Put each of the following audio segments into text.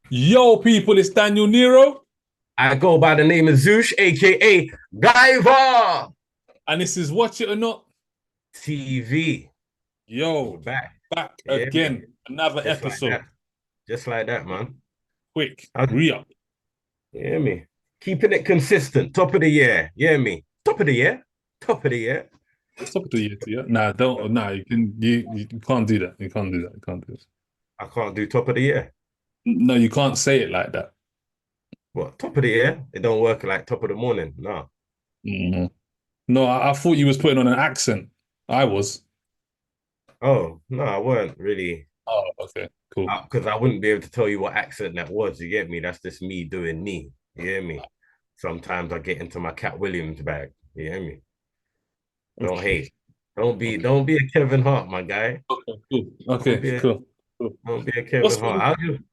Yo, people, it's Daniel Nero, I go by the name of Zoosh, aka Guyver and this is Watch It or Not. TV. We're Yo, back. back Yeah, me. again, another Just like episode. that. Just like that, man. Quick, How- re up. Yeah, me. Keeping it consistent. Top of the year. Yeah, me. Top of the year. Top of the year. It's top of the year, yeah. Nah, don't. Nah, you can't do that. You can't do that. You can't do this. I can't do top of the year. No, you can't say it like that. What? Top of the year? It don't work like top of the morning. No. Mhm. No, I thought you was putting on an accent. I was. Oh, no, I weren't really. Oh, okay, cool. Because I wouldn't be able to tell you what accent that was. You get me? That's just me doing me. You hear me? Sometimes I get into my Cat Williams bag. You hear me? Don't Okay, hate. Don't be okay, don't be a Kevin Hart, my guy. okay, cool. Don't Okay, be a cool, cool. don't be a Kevin What's Hart. been?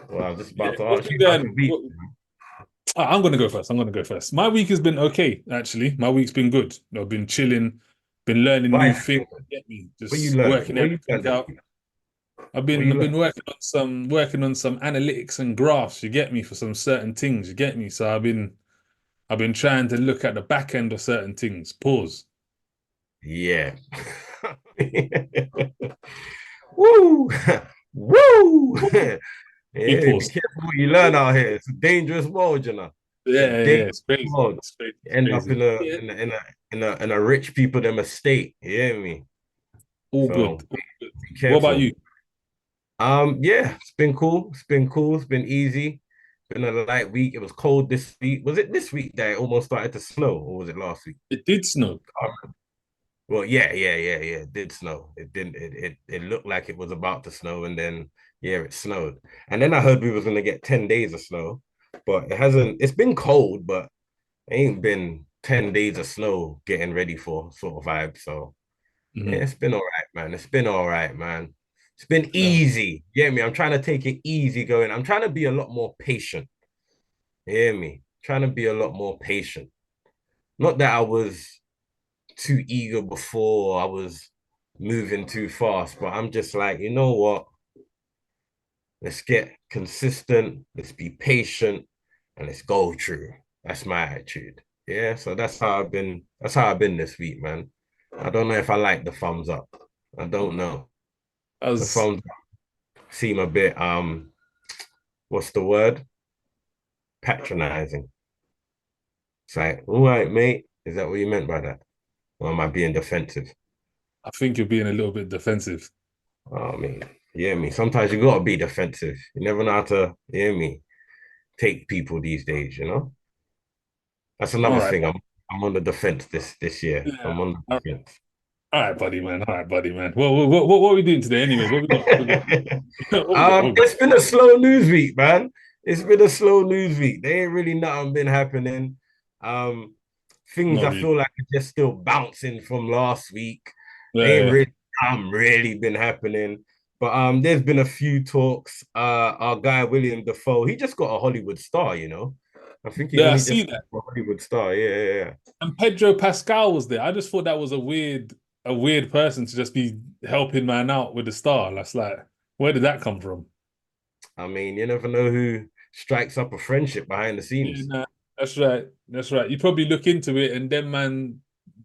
Well, I was just Yeah, about to what's ask been you about your going? week. I'm gonna go first. I'm gonna go first. My week has been okay, actually. My week's been good. I've been chilling, been learning Why new is it things. so good? Get me, What you just learning? working What you everything learned this out. week? I've What been you I've been learn? working on some analytics and graphs. You get me for some certain things. You get me. So I've been trying to look at the back end of certain things. Pause. Yeah. Woo! Woo! Big Yeah, be pause. careful what you learn out here. It's a dangerous world, you know. It's Yeah, a yeah, yeah. dangerous It's crazy. world. It's crazy. You It's end up crazy. in a Yeah, in a in a in a rich people them estate. You hear me? all So good. All good. be What about careful. you? Yeah, it's been cool. It's been cool. It's been easy. Been a light week. It was cold this week. Was it this week that it almost started to snow, or was it last week? It did snow. Well, yeah. It did snow. It didn't. It looked like it was about to snow, and then yeah, it snowed. And then I heard we was gonna get 10 days of snow, but it hasn't. It's been cold, but it ain't been 10 days of snow getting ready for sort of vibe. So yeah, Mhm. it's been all right, man. It's been all right, man. It's been Yeah. easy. You hear me? I'm trying to take it easy going. I'm trying to be a lot more patient. You hear me? Trying to be a lot more patient. Not that I was too eager before, I was moving too fast, but I'm just like, you know what? Let's get consistent, let's be patient, and let's go through. That's my attitude. Yeah, so that's how I've been this week, man. I don't know if I like the thumbs up. I don't know. The As thumbs up seem a bit what's the word? Patronizing. It's like, all right, mate. Is that what you meant by that? Or am I being defensive? I think you're being a little bit defensive. I mean, you hear me? Sometimes you gotta be defensive. You never know how to, you hear me, take people these days, you know? That's All another right. thing. I'm on the defense this year. Yeah. I'm on the defense. All right, buddy, man. All right, buddy, man. What are we doing today, anyways? What we got? What we got? What we got? What we got? It's been a slow news week, man. It's been a slow news week. There ain't really nothing been happening. Um, things Not I really. feel like are just still bouncing from last week. They ain't Yeah, really been happening. But there's been a few talks. Our guy William Dafoe, he just got a Hollywood star, you know. I think he yeah. I only see just got that. a Hollywood star. Yeah. And Pedro Pascal was there. I just thought that was a weird person to just be helping man out with the star. That's like, where did that come from? I mean, you never know who strikes up a friendship behind the Yeah, scenes. nah, that's right. That's right. You probably look into it, and then man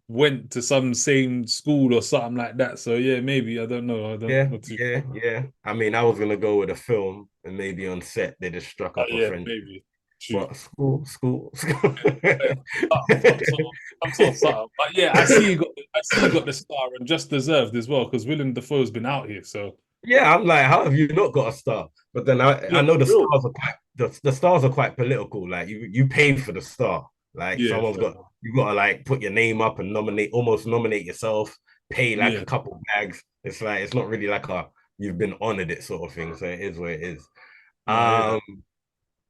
went to some same school or something like that. So yeah, maybe I don't know. I don't Yeah, know too. yeah. I mean, I was gonna go with a film and maybe on set they just struck Oh up a yeah, friendship. maybe. True. But school. Yeah, some sort of something. But yeah, I see you got the star and just deserved as well because Willem Dafoe's been out here. So Yeah, I'm like, how have you not got a star? But then I yeah, know the for real. stars are quite the stars are quite political. Like you pay for the star. Like Yeah, someone's got you gotta like put your name up and almost nominate yourself, pay like yeah. a couple bags. It's like it's not really like a you've been honored it sort of thing. So it is what it is. No, I hear Um that.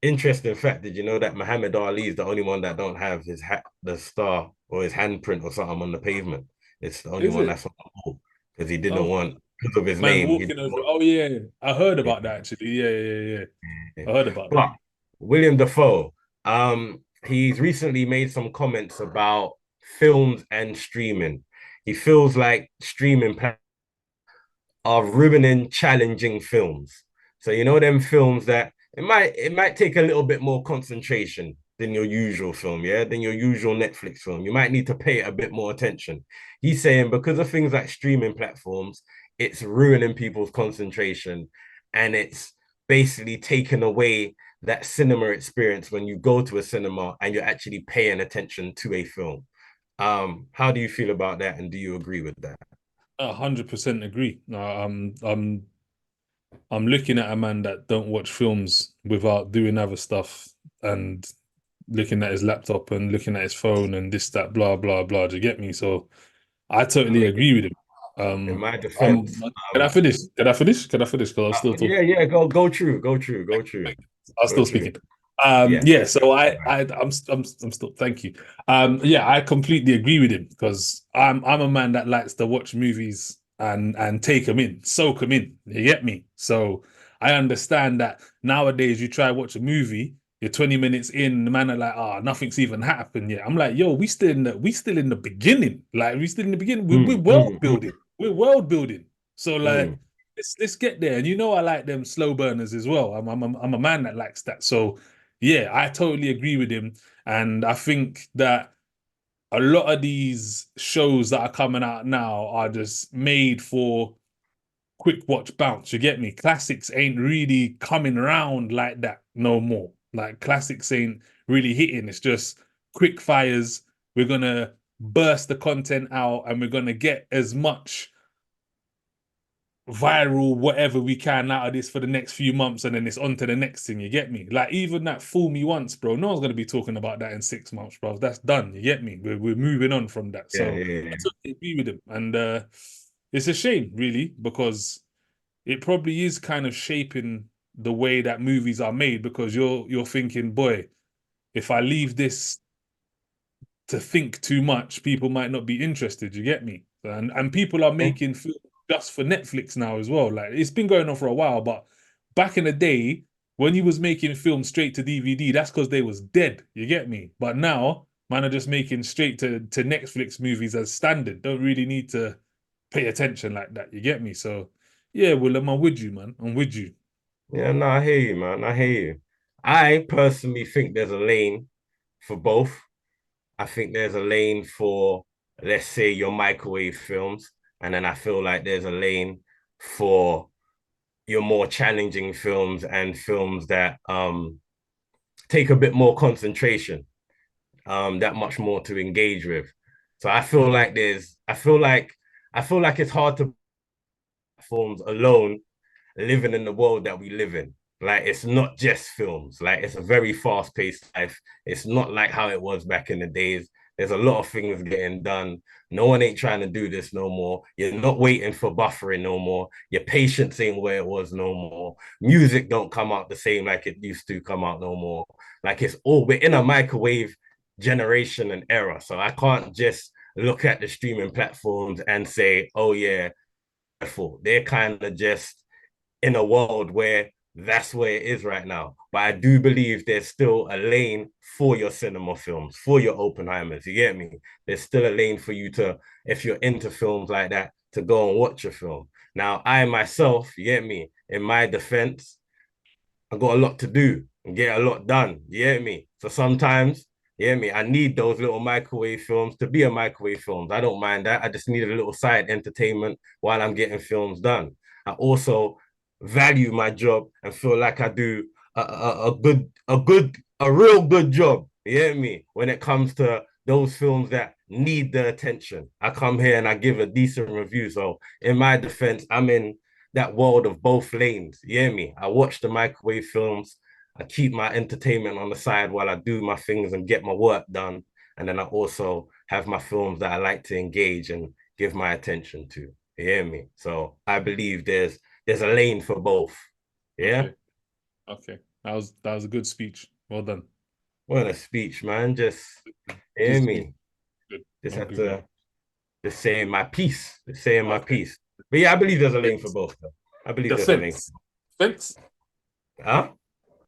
Interesting fact, did you know that Muhammad Ali is the only one that don't have his the star or his handprint or something on the pavement? It's the only Is one it? that's on the wall because he didn't Okay. want because of his Man name. He walking didn't over. want, Oh yeah, I heard yeah, about that actually. Yeah. yeah. I heard about that. But William Dafoe, he's recently made some comments about films and streaming. He feels like streaming are ruining challenging films. So you know them films that it might take a little bit more concentration than your usual film, yeah, than your usual Netflix film. You might need to pay it a bit more attention. He's saying because of things like streaming platforms, it's ruining people's concentration and it's basically taken away that cinema experience when you go to a cinema and you're actually paying attention to a film. How do you feel about that, and do you agree with that? 100% agree. No, I'm looking at a man that don't watch films without doing other stuff and looking at his laptop and looking at his phone and this, that, blah, blah, blah. Do you get me? So I I totally mean, agree with him. in Um, my defense, can I finish? Can I finish? Can I finish? Because I was still yeah, talking. yeah, go true, I was go still true. speaking. Yeah, Yeah, so right. I'm still, thank you. Yeah, I completely agree with him because I'm a man that likes to watch movies and take them in, soak them in. You get me? So I understand that nowadays you try watch a movie, you're 20 minutes in, the man are like, ah, nothing's even happened yet. I'm like, yo, we still in the beginning. Like we still in the beginning. We're Mm, world mm, building. We're world building. So like mm. let's get there. And you know I like them slow burners as well. I'm a man that likes that. So yeah, I totally agree with him. And I think that a lot of these shows that are coming out now are just made for quick watch bounce. You get me? Classics ain't really coming around like that no more. Like classics ain't really hitting. It's just quick fires. We're gonna burst the content out and we're gonna get as much viral whatever we can out of this for the next few months and then it's on to the next thing, you get me? Like even that Fool Me Once, bro, no one's gonna be talking about that in 6 months, bro. That's done, you get me? We're moving on from that. Yeah, So yeah, I yeah. totally agree with him. And it's a shame, really, because it probably is kind of shaping the way that movies are made because you're thinking, boy, if I leave this to think too much, people might not be interested. You get me? And people are Yeah, making films just for Netflix now as well. Like it's been going on for a while, but back in the day when you was making films straight to DVD, that's because they was dead. You get me? But now, man, are just making straight to Netflix movies as standard. Don't really need to pay attention like that. You get me? So yeah, Willem, I'm with you, man. I'm with you. yeah, no, I hear you, man. I hear you. I personally think there's a lane for both. I think there's a lane for, let's say, your microwave films, and then I feel like there's a lane for your more challenging films and films that take a bit more concentration, that much more to engage with. So I feel like it's hard to platforms alone living in the world that we live in. Like it's not just films. Like it's a very fast-paced life. It's not like how it was back in the days. There's a lot of things getting done. No one ain't trying to do this no more. You're not waiting for buffering no more. Your patience ain't where it was no more. Music don't come out the same like it used to come out no more. Like it's all we're in a microwave generation and era. So I can't just look at the streaming platforms and say, oh yeah, they're kind of just in a world where that's where it is right now. But I do believe there's still a lane for your cinema films, for your Oppenheimers. You get me? There's still a lane for you to, if you're into films like that, to go and watch a film. Now, I myself, you get me? In my defense, I got a lot to do and get a lot done. You get me? So sometimes, you get me? I need those little microwave films to be a microwave films. I don't mind that. I just need a little side entertainment while I'm getting films done. I also value my job and feel like I do a real good job. You get me? When it comes to those films that need the attention, I come here and I give a decent review. So in my defense, I'm in that world of both lanes. You hear me? I watch the microwave films. I keep my entertainment on the side while I do my things and get my work done. And then I also have my films that I like to engage and give my attention to. You hear me? So I believe there's a lane for both. Yeah. Okay, okay. That was a good speech. Well done. What a speech, man. Just Good hear speech. me. Good. Just I'm have good. to just say my piece. Just saying my Okay. piece. But yeah, I believe there's a lane for both though. I believe there's a lane. Defense. Defense. Huh?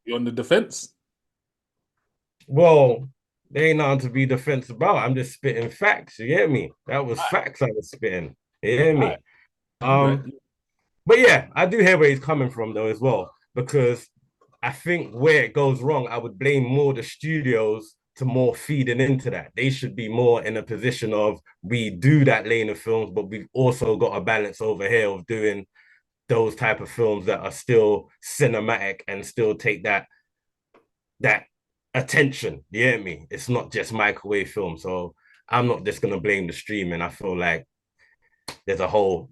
You on the defense? Well, there ain't nothing to be defensive about. I'm just spitting facts. You get me? That was All right. facts I was spitting. You hear All right. me? You right. Um, but yeah, I do hear where he's coming from though as well, because I think where it goes wrong, I would blame more the studios to more feeding into that. They should be more in a position of we do that lane of films, but we've also got a balance over here of doing those type of films that are still cinematic and still take that attention. You hear me? It's not just microwave film. So I'm not just gonna blame the streaming. I feel like there's a whole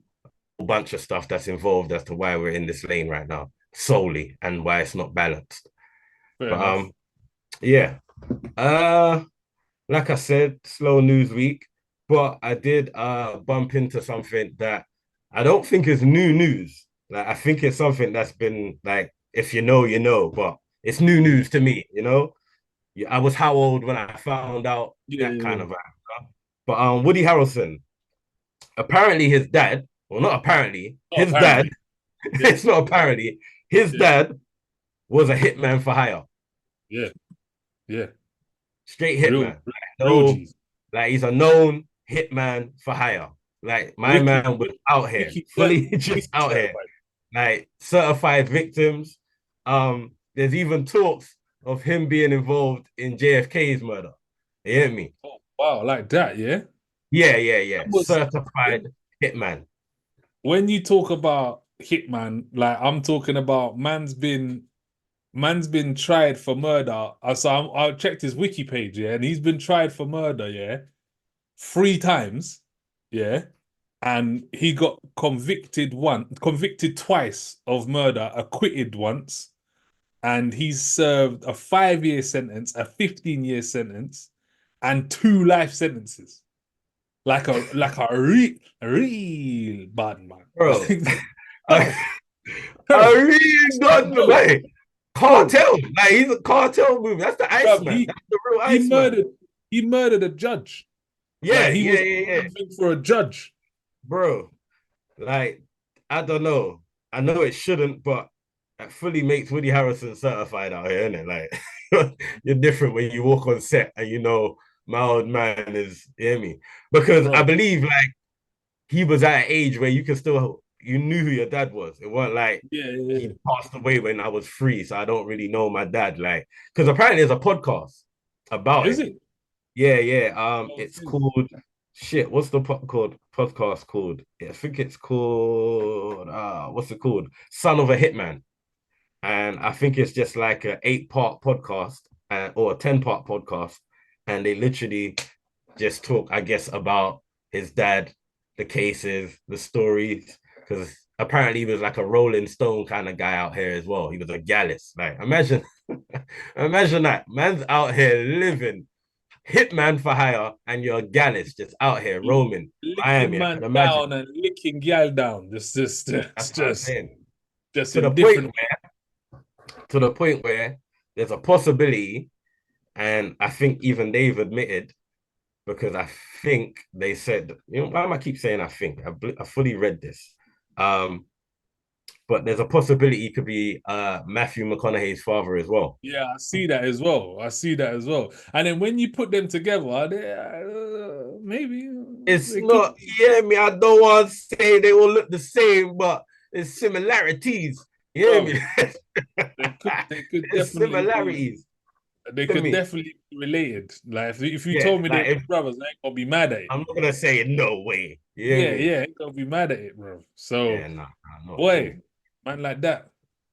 bunch of stuff that's involved as to why we're in this lane right now solely and why it's not balanced. Fair But enough. yeah. Uh like I said, slow news week, but I did bump into something that I don't think is new news. Like I think it's something that's been like if you know, you know, but it's new Mm. news to me, you know. I was how old when I found out Yeah, that yeah, kind yeah. of actor. But Woody Harrelson, apparently his dad, well not apparently, Oh, his dad, apparently. Yeah, it's not apparently, his yeah, dad was a hitman for hire. yeah, yeah. Straight Real, hitman. real No, G's. like he's a known hitman for hire. Like my Wiki, man was out here, wiki, fully just wiki out here, certified. like certified victims. There's even talks of him being involved in JFK's murder. You hear me? Oh, wow, like that, yeah. Yeah, yeah, yeah. That was Certified hitman. when you talk about Hitman, like I'm talking about man's been tried for murder. I checked his wiki page, yeah, and he's been tried for murder, yeah, 3 times, yeah, and he got convicted twice of murder, acquitted once, and he's served a 5 year sentence, a 15-year sentence, and 2 life sentences. Like a real bad man. Bro. Like, I, bro, I bro, really don't know. bro, Like, bro, cartel. Like he's a cartel movie. That's the bro, Iceman. he That's the real he Iceman. murdered he murdered a judge. Like Yeah, he yeah, was yeah, yeah. answering for a judge. Bro, like, I don't know. I know it shouldn't, but that fully makes Woody Harrelson certified out here, isn't it? Like, you're different when you walk on set and you know my old man is, you hear me? Because I Bro, believe, like, he was at an age where you could still, you knew who your dad was. It wasn't like yeah, yeah, yeah. he passed away when I was 3, so I don't really know my dad. Like, because apparently there's a podcast about Is him. it? Yeah, yeah. Oh, It's geez. called shit. What's the podcast called? I think it's called what's it called? Son of a Hitman. And I think it's just like an 8-part podcast or a 10-part podcast. And they literally just talk, I guess, about his dad, the cases, the stories. Because apparently he was like a Rolling Stone kind of guy out here as well. He was a gallus. Like imagine, imagine that. Man's out here living hitman for hire, and you're a gallus just out here roaming Licking Miami. I can man imagine. down and licking gal down. That's It's what I'm just, saying. just To the in point different way. to the point where there's a possibility, and I think even they've admitted because I think they said, you know, why am I keep saying I think? I fully read this. Um, but there's a possibility he could be Matthew McConaughey's father as well. Yeah, I see that as well. I see that as well. And then when you put them together, maybe It's they could not, be, you hear me? I don't want to say they all look the same, but there's similarities. You hear bro. me? They could There's definitely be. similarities. They To could me. definitely be related. Like if you Yeah, told me they like were if brothers, I ain't gonna be mad at it. I'm not gonna say no way. You hear Yeah, me? yeah, ain't gonna be mad at it, bro. Yeah, So, no, not at all. boy, man, like that.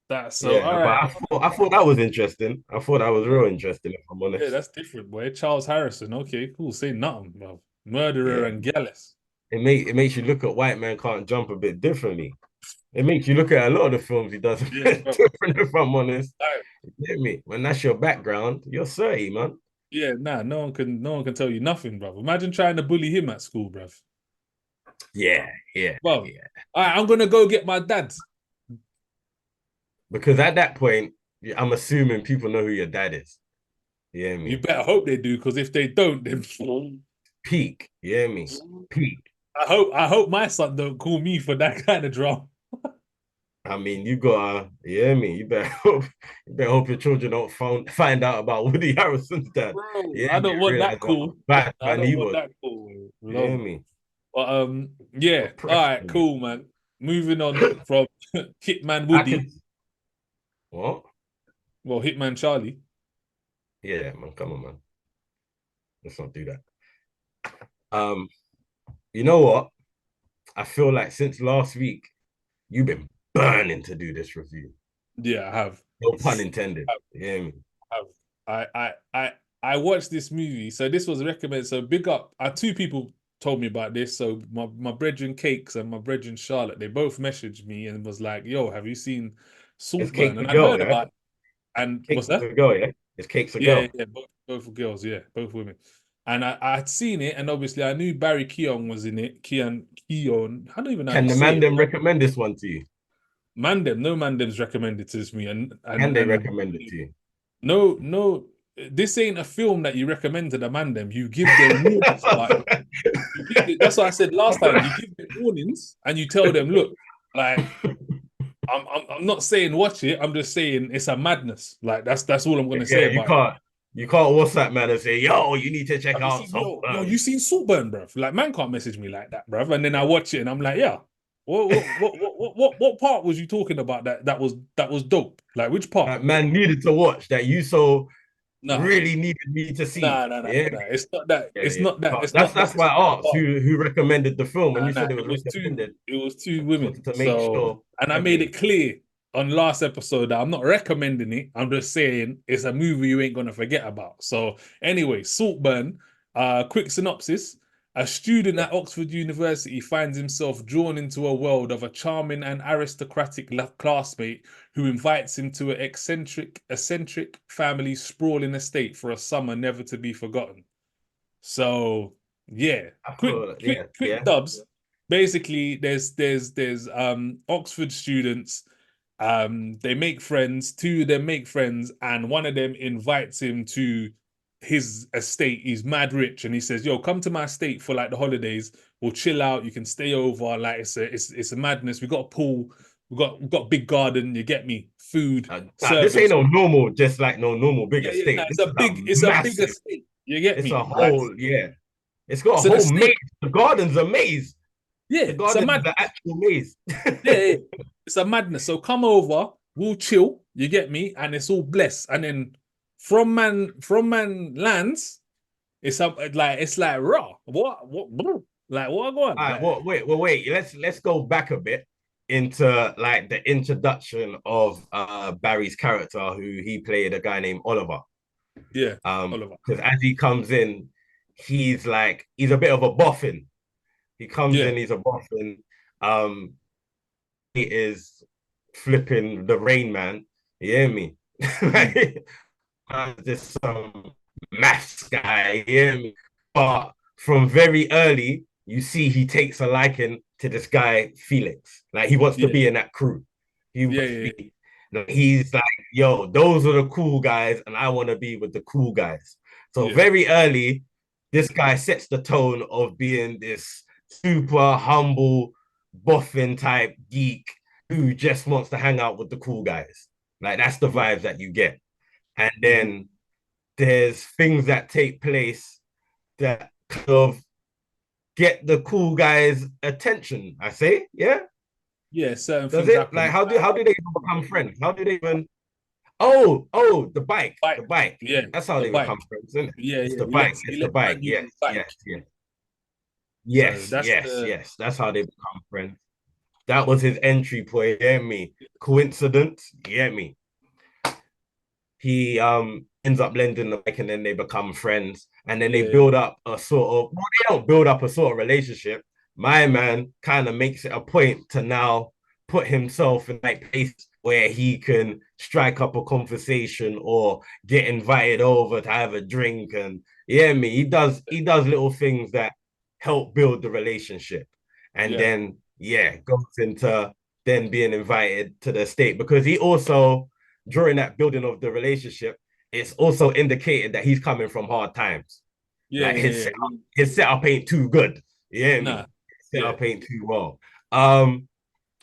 That's so Yeah, all but right. I thought that was interesting. I thought that was Yeah, real interesting, if I'm yeah, honest. that's different, boy. Charles Harrison. Okay, cool. Say nothing, bro. Murderer Yeah. and gallus. It makes you look at white man can't jump a bit differently. It makes you look at a lot of the films he does a Yeah, bit bro. different, if I'm honest. Like, You get me? When that's your background, you're 30, man. yeah, nah, no one can tell you nothing, bro. Imagine trying to bully him at school, bro. Yeah, yeah, Well, yeah. all right, I'm gonna go get my dad. Because at that point, I'm assuming people know who your dad is. You hear You me? better hope they do, because if they don't, then Peak. You hear me? Peak. I hope my son don't call me for that kind of drama. I mean, you hear me? You better hope your children don't find out about Woody Harrelson's dad. Bro, You I hear me? don't want Realize that what a call. bad I man don't he want was. that call. You hear Love. me? But yeah. All right, Oppression. cool, man. Moving on from Hitman I Woody. can what? Well, Hitman Charlie. Yeah, man, come on, man. Let's not do that. Um, you know what? I feel like since last week, you've been burning to do this review. Yeah, I have. No pun intended. Yeah, have. I watched this movie. So this was recommended. So big up. Two people told me about this. So my brethren Cakes and my brethren Charlotte, they both messaged me and was like, "Yo, have you seen it's Saltburn?" cakes And a I'd girl, heard yeah. about it. And what's Cakes that? a girl, yeah. It's cakes a Yeah, girl. yeah, both girls, yeah, both women. And I'd seen it, and obviously I knew Barry Keoghan was in it. Keon, I don't even know how Can you the say man it. them recommend this one to you? Mandem, no Mandem's recommended to me, and Can and they and recommend it to you? no, this ain't a film that you recommend to the Mandem. You give them warnings, like you give it. That's what I said last time. You give them warnings, and you tell them, look, like I'm not saying watch it. I'm just saying it's a madness. Like that's all I'm gonna say Yeah, you about it. can't WhatsApp man and say, yo, you need to check Have you out seen yo, Saltburn. you seen Saltburn, bruv? Like, man can't message me like that, bruv. And then I watch it and I'm like, yeah. What part was you talking about that was dope? Like which part? That man needed to watch that you so Nah, really needed me to see. nah. Yeah, It's not that. yeah, It's yeah. not that. But It's not that. that's It's why not I that asked part. who recommended the film when you Nah. said it It was was two. recommended. It was two Just women. wanted to make So, sure. and I made Heavy. it clear on last episode that I'm not recommending it. I'm just saying it's a movie you ain't gonna forget about. So, anyway, Saltburn. Quick synopsis. A student Yeah. at Oxford University finds himself drawn into a world of a charming and aristocratic classmate who invites him to an eccentric family's sprawling estate for a summer never to be forgotten. So yeah, I quick, feel quick, yeah, quick yeah. dubs. Basically, there's Oxford students. They make friends. Two of them make friends, and one of them invites him to his estate. He's mad rich, and he says, "Yo, come to my estate for like the holidays. We'll chill out. You can stay over. Like it's a madness. We got a pool. We got a big garden. You get me? Food, Nah, this ain't servants. no normal, just like no normal big Yeah. No, estate. This is a it's a big massive. estate. You get It's a me? Like whole, yeah. It's got a so, the whole maze. estate. The garden's a maze. Yeah, The it's a garden is the madness. actual maze. Yeah, it's a madness. So come over, we'll chill. You get me, and it's all blessed. And then from man lands. It's like raw. What? Like what going? All right, Like wait. Let's go back a bit into like the introduction of Barry's character, who he played a guy named Oliver. yeah, Oliver. Because as he comes in, he's a bit of a boffin. He comes Yeah, in, he's a boffin. Um, he is flipping the Rain Man. You hear me? mm, This maths guy. You hear me? But from very early, you see he takes a liking to this guy Felix. Like he wants to yeah, be in that crew. He yeah, wants to yeah, be. He's like, yo, those are the cool guys, and I want to be with the cool guys. So yeah, very early, this guy sets the tone of being this super humble, boffin type geek who just wants to hang out with the cool guys. Like that's the yeah. vibes that you get. And Mhm. then there's things that take place that kind of get the cool guys' attention. I say, yeah. Yeah, certain Does things it? Like happen. how do they even become friends? How do they even? The bike, Bike. the bike. Yeah, That's how the they become bike. friends, isn't it? Yeah, It's yeah. the He bike. lets he It's the lets bike. man use Yes, his bike. yes, yes, So yes, that's yes, the yes. That's how they become friends. That was his entry point. You hear me? Coincidence? You hear me? He ends up lending the bike and then they become friends and then they yeah, build up a sort of they don't build up a sort of relationship. My man kind of makes it a point to now put himself in that place where he can strike up a conversation or get invited over to have a drink. And yeah, me, he does little things that help build the relationship. And yeah, then goes into then being invited to the state because he also during that building of the relationship, it's also indicated that he's coming from hard times. yeah, Like yeah, yeah. his setup ain't too good. You hear Nah, me? His yeah. setup ain't too well.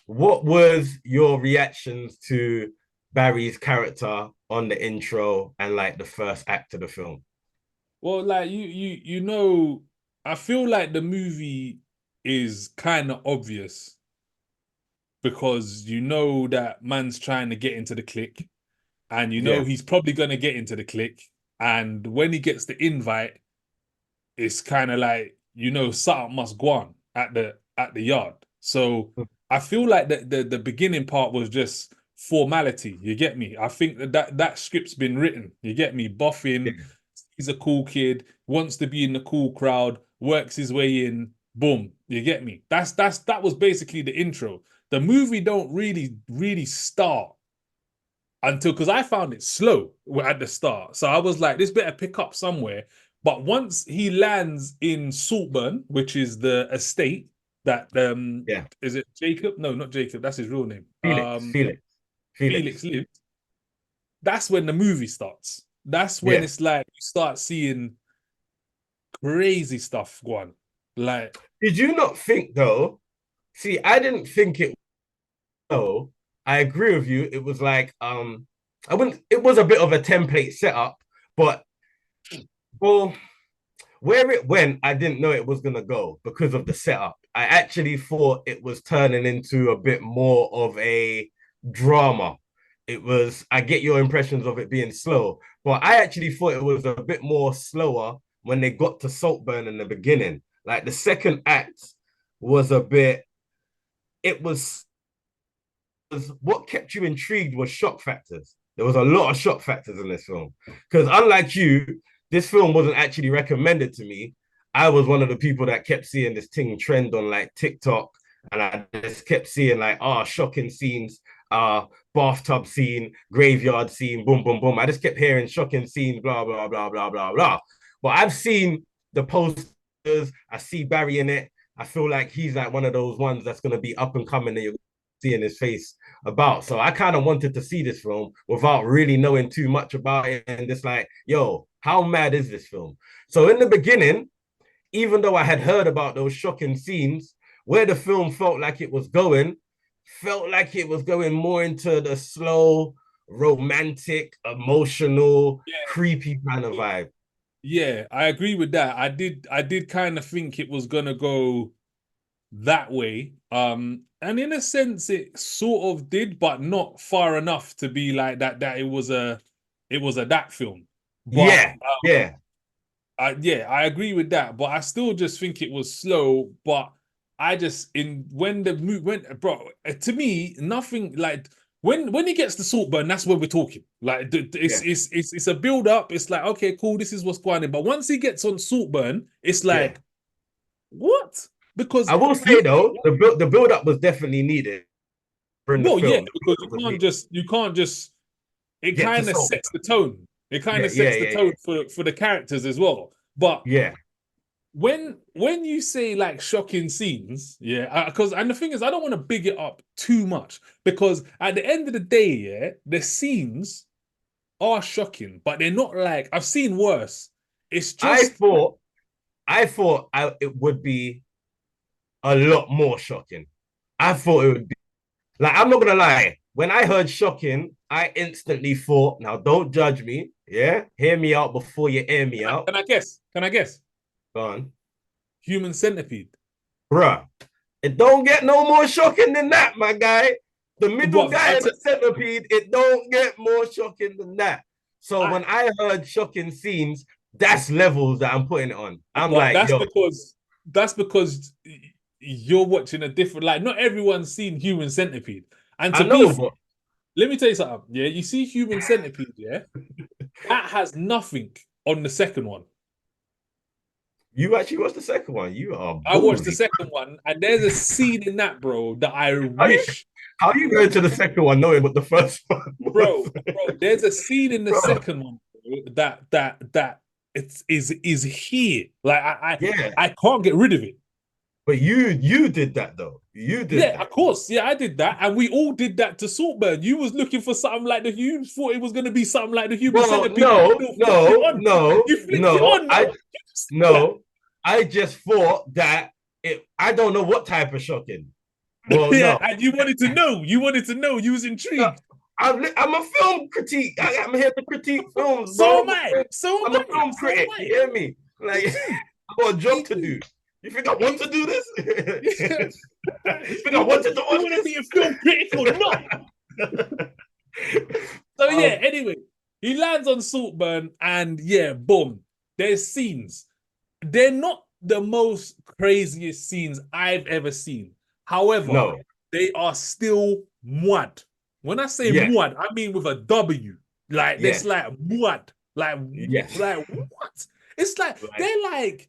What was your reactions to Barry's character on the intro and like the first act of the film? Well, like I feel like the movie is kind of obvious because you know that man's trying to get into the clique. and you know Yeah. he's probably gonna get into the clique. And when he gets the invite, it's kind of like something must go on at the yard. So I feel like the beginning part was just formality. You get me? I think that script's been written. You get me? Buffing. Yeah. He's a cool kid. Wants to be in the cool crowd. Works his way in. Boom. You get me? That was basically the intro. The movie don't really start until because I found it slow at the start. So I was like, this better pick up somewhere. But once he lands in Saltburn, which is the estate that Yeah. is it Jacob? No, not Jacob. That's his real name. Felix. Felix. Felix. Felix lived. That's when the movie starts. That's when Yeah. it's like you start seeing crazy stuff going. Like, Did you not think though? See, I didn't think it. No, I agree with you. It was like I wouldn't. It was a bit of a template setup, but well, where it went, I didn't know it was gonna go because of the setup. I actually thought it was turning into a bit more of a drama. It was. I get your impressions of it being slow, but I actually thought it was a bit more slower when they got to Saltburn in the beginning. Like the second act was a bit. It was what kept you intrigued was shock factors. There was a lot of shock factors in this film. Because unlike you, this film wasn't actually recommended to me. I was one of the people that kept seeing this thing trend on like TikTok, and I just kept seeing like, shocking scenes, bathtub scene, graveyard scene, boom, boom, boom. I just kept hearing shocking scenes, blah, blah, blah, blah, blah, blah. But I've seen the posters, I see Barry in it. I feel like he's like one of those ones that's going to be up and coming and you're seeing his face about. So I kind of wanted to see this film without really knowing too much about it. And just like, yo, how mad is this film? So in the beginning, even though I had heard about those shocking scenes, where the film felt like it was going more into the slow, romantic, emotional, yeah, creepy kind of vibe. yeah, I agree with that. I did kind of think it was gonna go that way. And in a sense, it sort of did, but not far enough to be like that it was a that film. But Yeah, yeah. yeah, I agree with that. But I still just think it was slow. But I just in when the movie went, bro, to me, nothing like when he gets the Saltburn, that's when we're talking. Like it's Yeah, it's a build up. It's like okay, cool, this is what's going on. But once he gets on Saltburn, it's yeah. like what? Because I will you say though, the build up was definitely needed in the well, yeah, film. The because build you up was can't needed. just you can't just it Get to kind of Salt. sets the tone. It kind Yeah, of yeah, sets the yeah, tone for the characters as well. But yeah, when you say like shocking scenes, yeah, because and the thing is, I don't want to big it up too much because at the end of the day, yeah, the scenes are shocking, but they're not like I've seen worse. It's I just thought, it would be a lot more shocking. I thought it would be like I'm not gonna lie. When I heard shocking, I instantly thought, now don't judge me, yeah, hear me out before you air me out. can I guess? Can I guess? Go on, Human centipede. bruh. It don't get no more shocking than that, my guy. The middle What guy in the centipede, it don't get more shocking than that. So I when I heard shocking scenes, that's levels that I'm putting it on. I'm but like, yo, that's because you're watching a different like not everyone's seen Human Centipede. And I to be know, fair, but let me tell you something. Yeah, you see Human Centipede, yeah? That has nothing on the second one. you actually watched the second one. You are I watched the ballsy. second one, and there's a scene in that, bro, that I How you wish, how you going to the second one knowing what the first one was? there's a scene in the Bro, second one bro, that is here. Like yeah. I can't get rid of it. But you did that though. You did Yeah, of that. course. Yeah, I did that, and we all did that to Saltburn. You was looking for something like you thought it was going to be something like the Human Well, Centipede. no, You flipped it no, on. no, You flipped it no. on. No, I you just said that. no. I just thought that I don't know what type of shocking. Well, Yeah, no. and you wanted to know. You wanted to know. You was No, intrigued. I'm a film critique. I'm here to critique films, So bro. am I. So am I'm a I. film So am critic. I. You hear me? Like Me too. I got a Me job to too. do. You think I want to do this? Yeah. You think I You want wanted to you watch want to this? be a film critic or not? So yeah, anyway, he lands on Saltburn and yeah, boom. There's scenes. They're not the most craziest scenes I've ever seen. However, no, they are still mud. When I say yes, mud, I mean with a W. Like this, yes, like mud. yes. Like what? It's like Like, they're like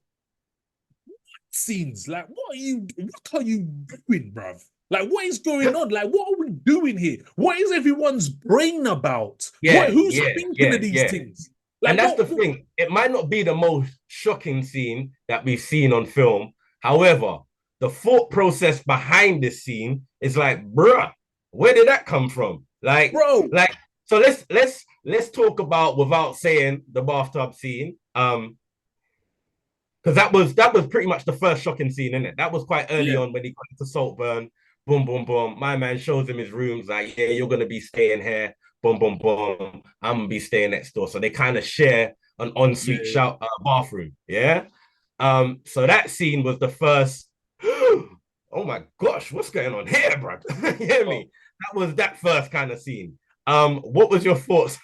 scenes. Like, what are you doing, bruv? Like, what is going on? Like, what are we doing here? What is everyone's brain about? yeah, Who's yeah, thinking yeah, of these yeah. things? And Like, that's the thing. It might not be the most shocking scene that we've seen on film. However, the thought process behind this scene is like, bruh, where did that come from? bro, So let's talk about without saying the bathtub scene. Because that was pretty much the first shocking scene, in it. That was quite early yeah, on when he got to Saltburn. Boom, boom, boom. My man shows him his rooms, like, yeah, you're gonna be staying here. Boom, boom, boom. I'm gonna be staying next door. So they kind of share an ensuite yeah, shout bathroom. Yeah. So that scene was the first. Oh my gosh, what's going on here, bro? You hear oh, me? That was that first kind of scene. What was your thoughts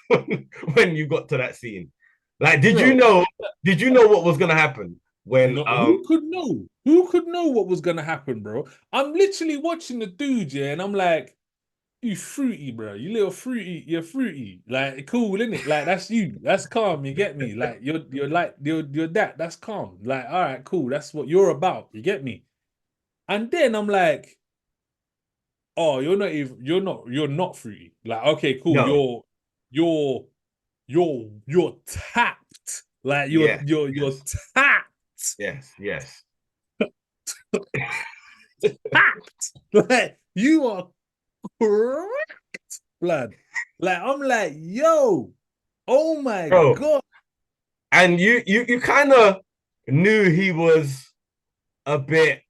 when you got to that scene? Like, did you bro. know? Did you know what was gonna happen when No, who could know? Who could know what was gonna happen, bro? I'm literally watching the dude, yeah, and I'm like, you fruity, bro. You little fruity, you're fruity. Like, cool, innit? Like, that's you. That's calm, you get me? Like, you're like, you're that. That's calm. Like, all right, cool. That's what you're about. You get me? And then I'm like, oh, you're not fruity. Like, okay, cool. no, You're you're tapped. Like yes, you're yes, tapped. yes, yes. Tapped. Like you are cracked, blood. Like I'm like, yo, oh my Bro, god. and you kind of knew he was a bit.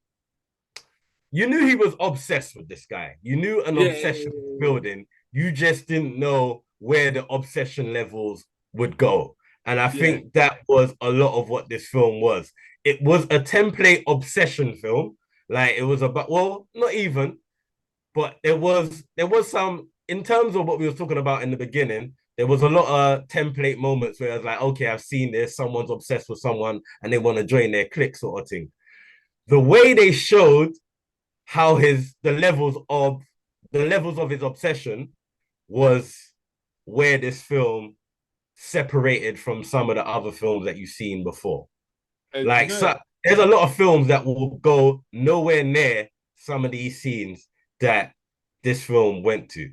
You knew he was obsessed with this guy. You knew an Yeah, obsession was building. You just didn't know where the obsession levels would go. And I yeah, think that was a lot of what this film was. It was a template obsession film. Like it was about, well, not even, but there was some, in terms of what we were talking about in the beginning, there was a lot of template moments where I was like, okay, I've seen this, someone's obsessed with someone and they want to join their clique sort of thing. The way they showed how the levels of his obsession was where this film separated from some of the other films that you've seen before. do you Like, know? so there's a lot of films that will go nowhere near some of these scenes that this film went to.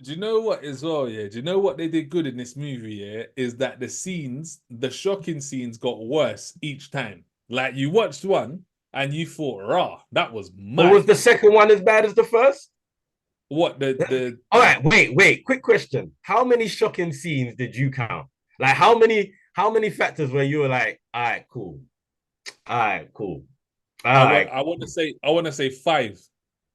Do you know what as well? Yeah, do you know what they did good in this movie? Yeah, is that the scenes, the shocking scenes, got worse each time. Like you watched one and you thought, "Rah, that was But was mad." the second one as bad as the first? What the All right, wait. Quick question: how many shocking scenes did you count? Like, how many factors where you were like, all right, cool, all right, cool, all right, I want to say five.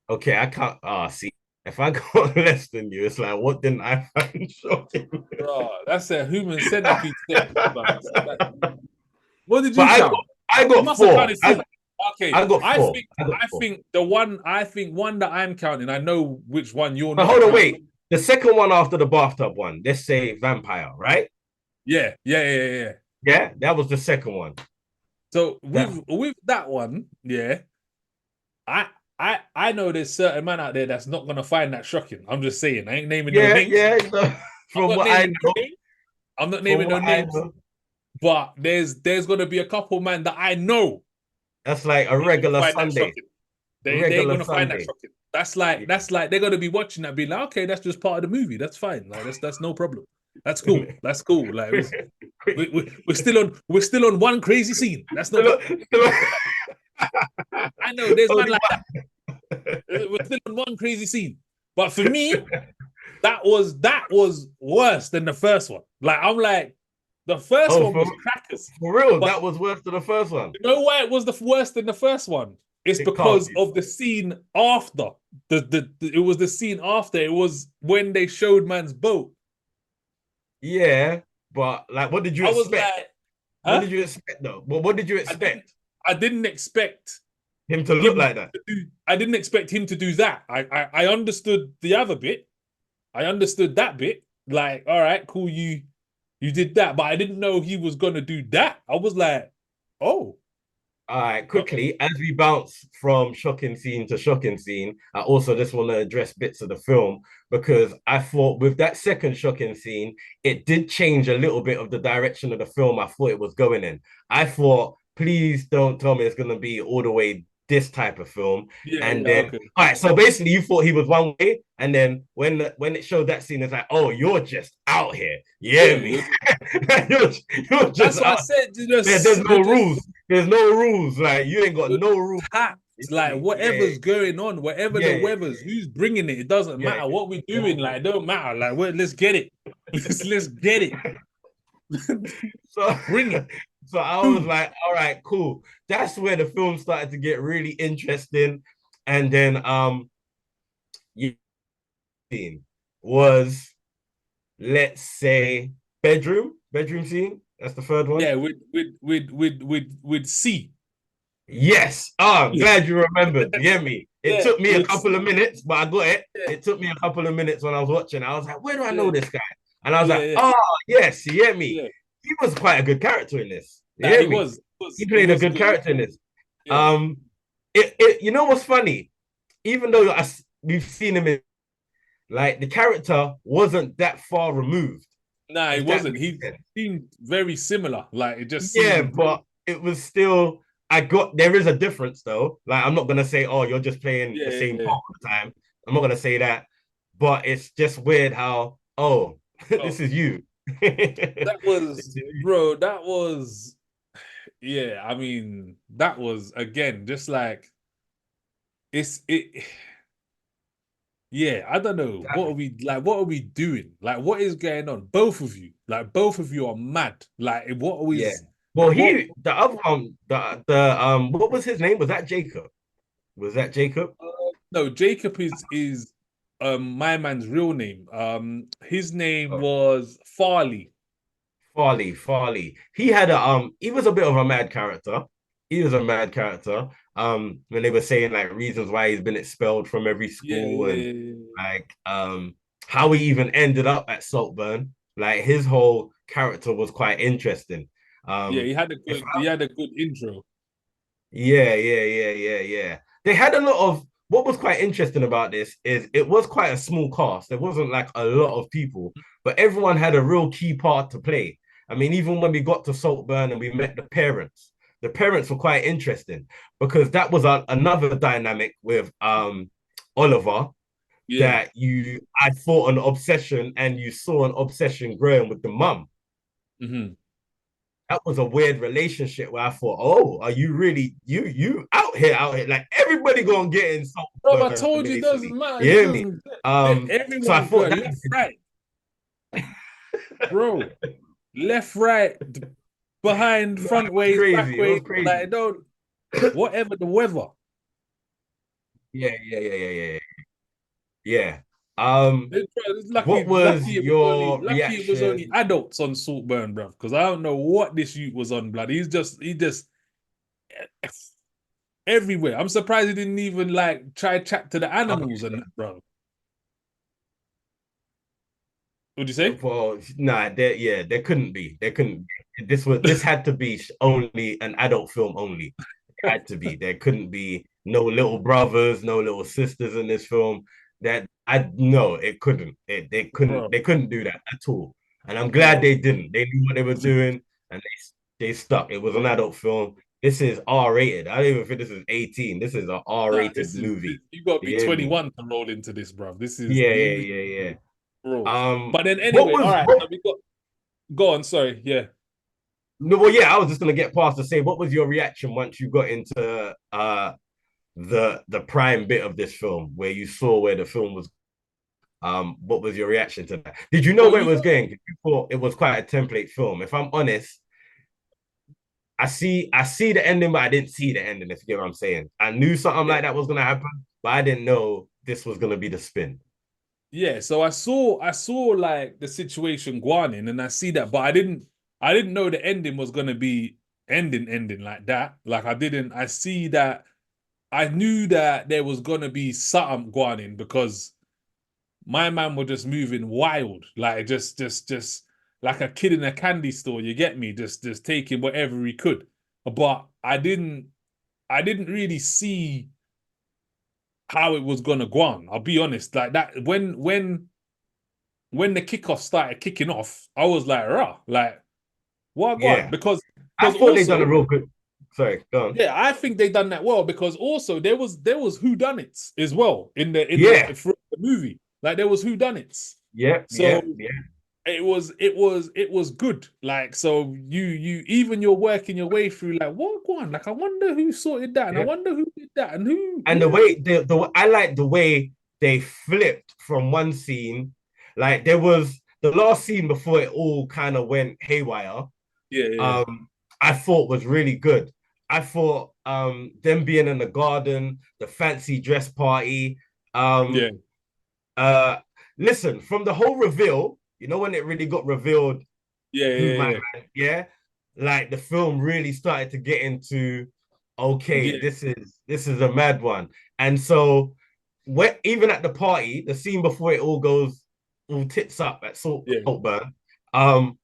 okay, I can't. See, if I got less than you, it's like, what didn't I find shocking? Bro, that's a human centipede step. That, but what did you I got, count? I You got must have four. counted I, four. Okay, I got I four. think I got I four. think one that I'm counting. I know which one you're But not hold on, counting. wait. The second one after the bathtub one, let's say vampire, right? Yeah. Yeah, that was the second one. So That with that one, yeah, I I know there's certain man out there that's not gonna find that shocking. I'm just saying. I ain't naming no yeah, names. yeah. So, I'm from not what I naming no know, names. I'm not from naming no what I names. know, But there's gonna be a couple man that I know that's like a ain't gonna regular find that Sunday. shocking. They ain't Regular gonna find that Sunday. shocking. Yeah. That's like they're gonna be watching that, being like, okay, that's just part of the movie. That's fine. Like that's no problem. That's cool. That's cool. Like we're still on one crazy scene. That's no problem. I know there's man Only like that. We're still on one crazy scene. But for me, that was worse than the first one. Like I'm like, the first oh, one was crackers. for real, But that was worse than the first one. you know why it was the worse than the first one? It's It can't because be. of the scene after. It was the scene after. It was when they showed man's boat. Yeah, but like, what did you I was expect? like, What huh? did you expect though? But what did you I didn't expect I didn't expect him to look him like that? to do I didn't expect him to do that. I understood the other bit. I understood that bit. Like, all right, cool, you did that, but I didn't know he was gonna do that. I was like, oh, All right, okay. quickly, as we bounce from shocking scene to shocking scene, I also just want to address bits of the film because I thought with that second shocking scene, it did change a little bit of the direction of the film I thought it was going in. I thought, please don't tell me it's going to be all the way this type of film. Yeah, And yeah, then, okay. all right, so basically you thought he was one way, and then when it showed that scene, it's like, oh, you're just out here. Yeah, Yeah, me. you're, you're just that's what I out. said. There's You're no just rules. There's no rules. Like you ain't got you're no rules. tapped. You know Like me? Yeah, whatever's going on, whatever the yeah, weather's, who's bringing it, it doesn't yeah. matter what we're doing. Like, it don't matter. Like, let's get it. Let's get it. So, Bring it. so I was Boom. like, all right, cool. That's where the film started to get really interesting. And then yeah, was let's say bedroom scene. That's the third one. Yeah, with C. Yes. Oh, I'm glad you remembered. You hear me? It Yeah, took me a with couple of C. minutes, but I got it. Yeah, It took me a couple of minutes when I was watching. I was like, where do I yeah, know this guy? And I was yeah, like, yeah, oh, yes, you hear me? yeah. He was quite a good character in this. You Nah, hear he me? was, He he played a was good good. character in this. Yeah. Um, you know what's funny? Even though we've seen him in, like, the character wasn't that far removed, Nah, he if that wasn't. makes He sense. seemed very similar. Like, it just Yeah, seemed. but it was still. There is a difference though. Like I'm not gonna say, oh, you're just playing Yeah, the yeah, same yeah. part all the time. I'm not gonna say that, but it's just weird how, oh, Oh, this is you. that was, bro. That was, yeah. I mean, that was again just like it. Yeah, I don't know. What are we like? What are we doing? Like, what is going on? Both of you, like, both of you are mad. Like, what Yeah. was Well, what? the other one, what was his name? Was that Jacob? Was that Jacob? No, Jacob is my man's real name. His name Oh, was Farley. Farley. He was a bit of a mad character. He was a mad character. When they were saying like reasons why he's been expelled from every Yeah, school and yeah, like how he even ended up at Saltburn. Like his whole character was quite interesting. yeah. Um, if He had a good intro. Yeah. They had a lot of what was quite interesting about this is it was quite a small cast. There wasn't like a lot of people, but everyone had a real key part to play. I mean, even when we got to Saltburn and we met the parents were quite interesting because that was another dynamic with Oliver Yeah. that I thought an obsession and you saw an obsession growing with the mum. Hmm. That was a weird relationship where I thought, oh, are you really you out here? Like everybody gonna get in Bro, I Saltburn, told you it doesn't basically. matter. You It hear me? doesn't. So I Everyone, thought bro, that left, right, bro, left, right, behind, no, front it was ways, back crazy. It was ways. crazy. Like, don't whatever the weather. Yeah. Yeah. Um, It's what was your lucky it was only reaction? adults on Saltburn, bro. Because I don't know what this youth was on, blood. He just everywhere. I'm surprised he didn't even like try chat to the animals and that, bro. What'd you say? Well, nah, there couldn't be. There couldn't be. This had to be only an adult film only. It had to be. There couldn't be no little brothers, no little sisters in this film. That I no, it couldn't. Bro, They couldn't do that at all. And I'm glad bro. they didn't. They knew what they were doing and they stuck. It was an adult film. This is R-rated. I don't even think this is 18. This is an Nah, R-rated movie. you gotta be You hear me? 21 to roll into this, bro. This is Yeah. bro. But then What anyway, all was right. what So we got go on, sorry, yeah. No, well, yeah, I was just gonna get past to say, what was your reaction once you got into the prime bit of this film where you saw where the film was? What was your reaction to that? Did you know Well, where it you was know, going? You thought it was quite a template film. If I'm honest, I see the ending, but I didn't see the ending. If you get what I'm saying, I knew something yeah, like that was gonna happen, but I didn't know this was gonna be the spin. yeah. So I saw like the situation going in, and I see that, but I didn't know the ending was gonna be ending like that. Like I see that I knew that there was gonna be something going in because my man were just moving wild, like just like a kid in a candy store. You get me? Just taking whatever he could. But I didn't really see how it was gonna go on. I'll be honest. Like that when the kickoff started kicking off, I was like, rah, like what go on? Yeah. I Because thought they done a also, real good. Sorry, go on. yeah, I think they done that well because also there was whodunits as well Yeah. for the movie. Like there was whodunits. Yeah. So Yeah. Yeah. it was good. Like so you even you're working your way through like what go on? Like I wonder who sorted that and I Yeah. wonder who did that and And the who way I like the way they flipped from one scene, like there was the last scene before it all kind of went haywire. yeah, yeah, um, I thought was really good. I thought them being in the garden, the fancy dress party. yeah, Um, uh, Listen, from the whole reveal, you know when it really got revealed yeah, who yeah, my yeah, man, yeah, like the film really started to get into okay, yeah, this is a mad one. And so even at the party, the scene before it all goes all tits up at yeah, Saltburn, um,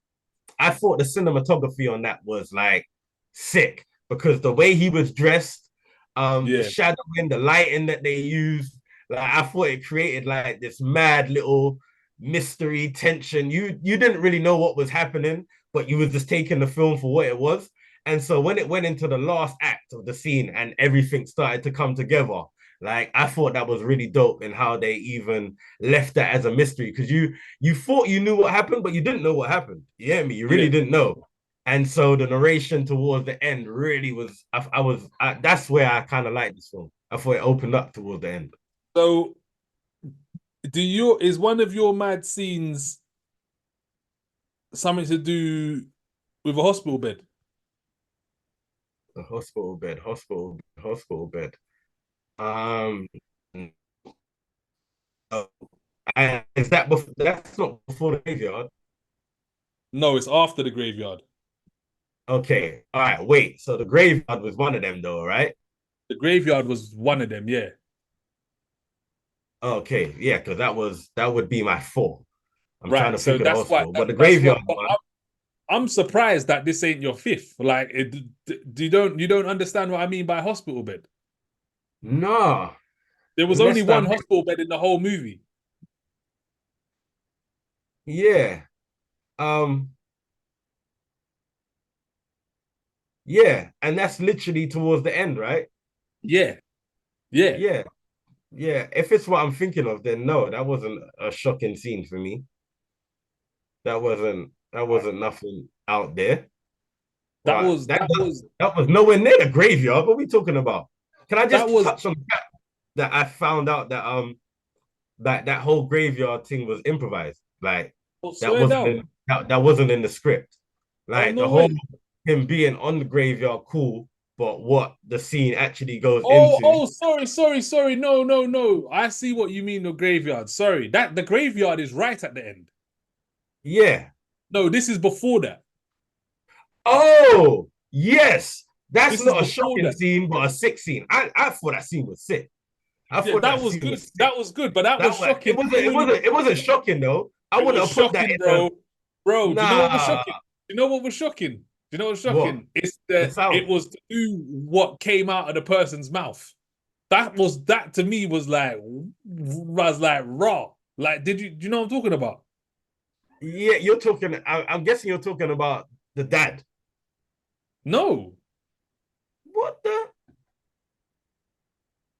I thought the cinematography on that was like sick because the way he was dressed, the yeah, shadowing, the lighting that they used, like I thought it created like this mad little mystery tension. You didn't really know what was happening, but you was just taking the film for what it was. And so when it went into the last act of the scene and everything started to come together, like I thought that was really dope in how they even left that as a mystery because you thought you knew what happened, but you didn't know what happened. You hear me? You really yeah. didn't know. And so the narration towards the end really was, that's where I kind of liked this film. I thought it opened up towards the end. So is one of your mad scenes something to do with a hospital bed? The hospital bed. Um, uh, is that before? That's not before the graveyard. No, it's after the graveyard. Okay, all right, wait. So the graveyard was one of them, though, right? The graveyard was one of them, yeah. Okay, yeah, because that would be my four. I'm trying Right. to So think of the that's why hospital, but the that's what graveyard but one, I'm surprised that this ain't your fifth. Like you don't understand what I mean by hospital bed. no, There was only unless one that, hospital bed in the whole movie. yeah, um, yeah, and that's literally towards the end, right? Yeah. Yeah. Yeah, yeah. If it's what I'm thinking of, then no, that wasn't a shocking scene for me. That wasn't nothing out there. That But was that that was that was nowhere near the graveyard. What are we talking about? Can I that just was touch on the fact that I found out that that whole graveyard thing was improvised. Like oh, swear down. that wasn't in the script. Oh Like the no whole way. him being on the graveyard, cool, but what the scene actually goes Oh, into, oh, sorry. No, no, no. I see what you mean, the graveyard. Sorry. That the graveyard is right at the end. yeah. No, this is before that. Oh, yes. That's This is not a before shocking that. scene, but a sick scene. I thought that scene was sick. I Yeah, thought that that was scene good. was sick. That was good, but that was That was shocking only. it wasn't shocking though. I It wouldn't was have put that shocking, in the bro. Bro, do you know what was nah. shocking? Do you know what was shocking? Do you know what was What? shocking? It's The that it sound. was to do what came out of the person's mouth. That to me was like raw. Like, do you know what I'm talking about? Yeah, I'm guessing you're talking about the dad. No, What the?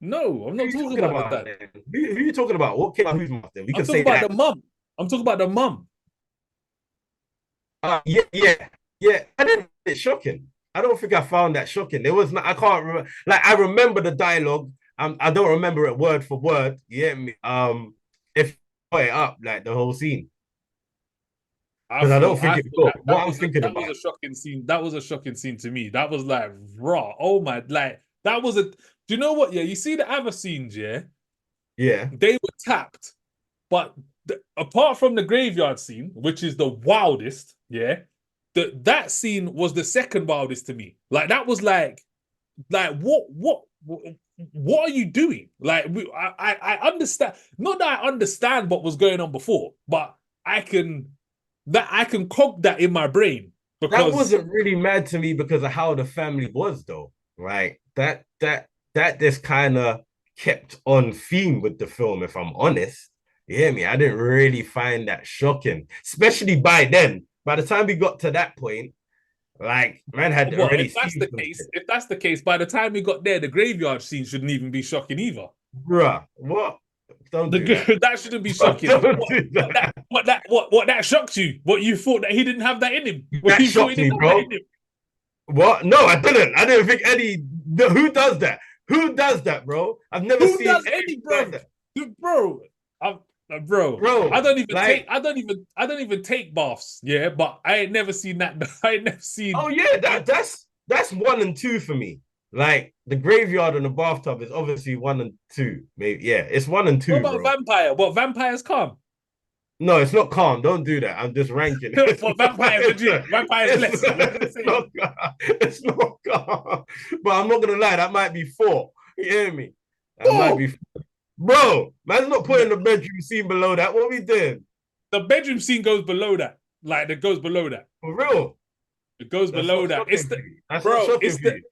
no, I'm Who are not you talking talking about the about dad. then? Who are you talking about? What came out whose mouth then? We I'm can talking say about the that. mum. I'm talking about the mum. Yeah, yeah, yeah. I didn't find it shocking. I don't think I found that shocking. There was not. I can't remember. Like I remember the dialogue. I don't remember it word for word. Yeah, me. If I put it up like the whole scene because I don't think I it thought will. that What I'm thinking that was about. a shocking scene. That was a shocking scene to me. That was like raw. Oh my, like that was a. Do you know what? Yeah, you see the other scenes. Yeah, Yeah, they were tapped, but apart from the graveyard scene, which is the wildest. Yeah, that scene was the second wildest to me. Like that was like what are you doing? Like, I understand. Not that I understand what was going on before, but I can cog that in my brain That because wasn't really mad to me because of how the family was, though. Right? That just kind of kept on theme with the film, if I'm honest. You hear me? I didn't really find that shocking, especially by then. By the time we got to that point, like man had well, already seen some shit. if that's the case, by the time we got there, the graveyard scene shouldn't even be shocking either. Bruh, what? Don't do that. That shouldn't be shocking. Don't do that. What that shocked you? What you thought that he didn't have that in him? What That you thought he shocked me, didn't have that bro. in him? What? No, I didn't. I didn't think any. Who does that? Who does that, bro? I've never Who seen does any, like bro? that. Bro, bro. Bro, like, I don't even take baths. Yeah, but I ain't never seen that. I ain't never oh seen. yeah, that's one and two for me. Like the graveyard and the bathtub is obviously one and two. Maybe yeah, it's one and What two, about bro. vampire? What vampires come? No, it's not calm. Don't do that. I'm just ranking. What vampires legit? Vampires less. That's what I'm It's saying. not it's not calm. But I'm not gonna lie, that might be four. You hear me? That might Four. be bro. Man's not putting the bedroom scene below that. What we doing? The bedroom scene goes below that. Like it goes below that. For real. It goes That's below not that. It's shocking the for you. That's not bro. shocking for you.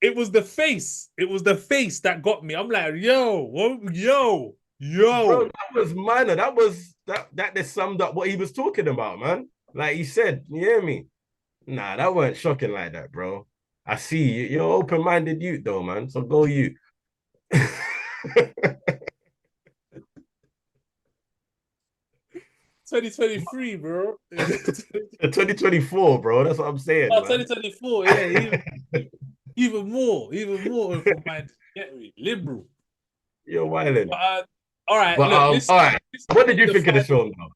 It was the face. It was the face that got me. I'm like, Bro, yo. that was minor. That was that just summed up what he was talking about, man. Like he said, you hear me? Nah, that weren't shocking like that, bro. I see you. You're open-minded youth though, man. So go you. 2023, bro. 2024, bro. That's what I'm saying, Oh, man. 2024, yeah, even more open minded. Get me, liberal. You're wilding. But all right, But look, all right. let's What get did to you the think of this final. film, though?